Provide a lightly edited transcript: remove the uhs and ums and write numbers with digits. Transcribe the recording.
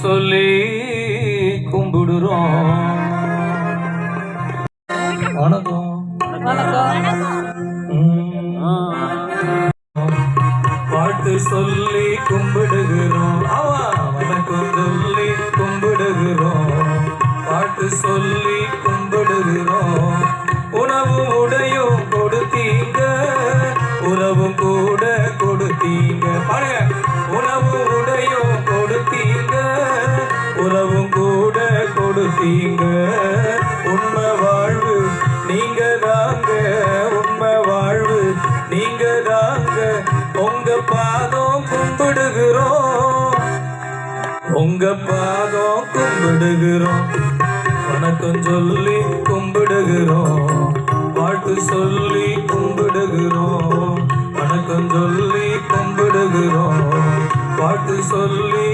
சொல்லி கும்பிடுறோம். வணக்கம் பாட்டு சொல்லி கும்பிடுகிறோம். வணக்கம் சொல்லி கும்பிடுகிறோம். பாட்டு சொல்லி கும்பிடுகிறோம். உணவும் உடையும் கொடுத்தீங்க, உறவும் கூட கொடுத்தீங்க. பாருங்க, உணவும் உடையும் கொடுத்தீங்க, உறவும் கூட கொடுத்தீங்க. உண்மை வாழ்வு நீங்க தாங்க, உண்மை வாழ்வு நீங்க தாங்க. உங்க பாதம் கும்பிடுகிறோம், உங்க பாதம் கும்பிடுகிறோம். வணக்கம் சொல்லி கும்பிடுகிறோம். பாட்டு சொல்லி கும்பிடுகிறோம். வணக்கம் சொல்லி கும்பிடுகிறோம். பாட்டு சொல்லி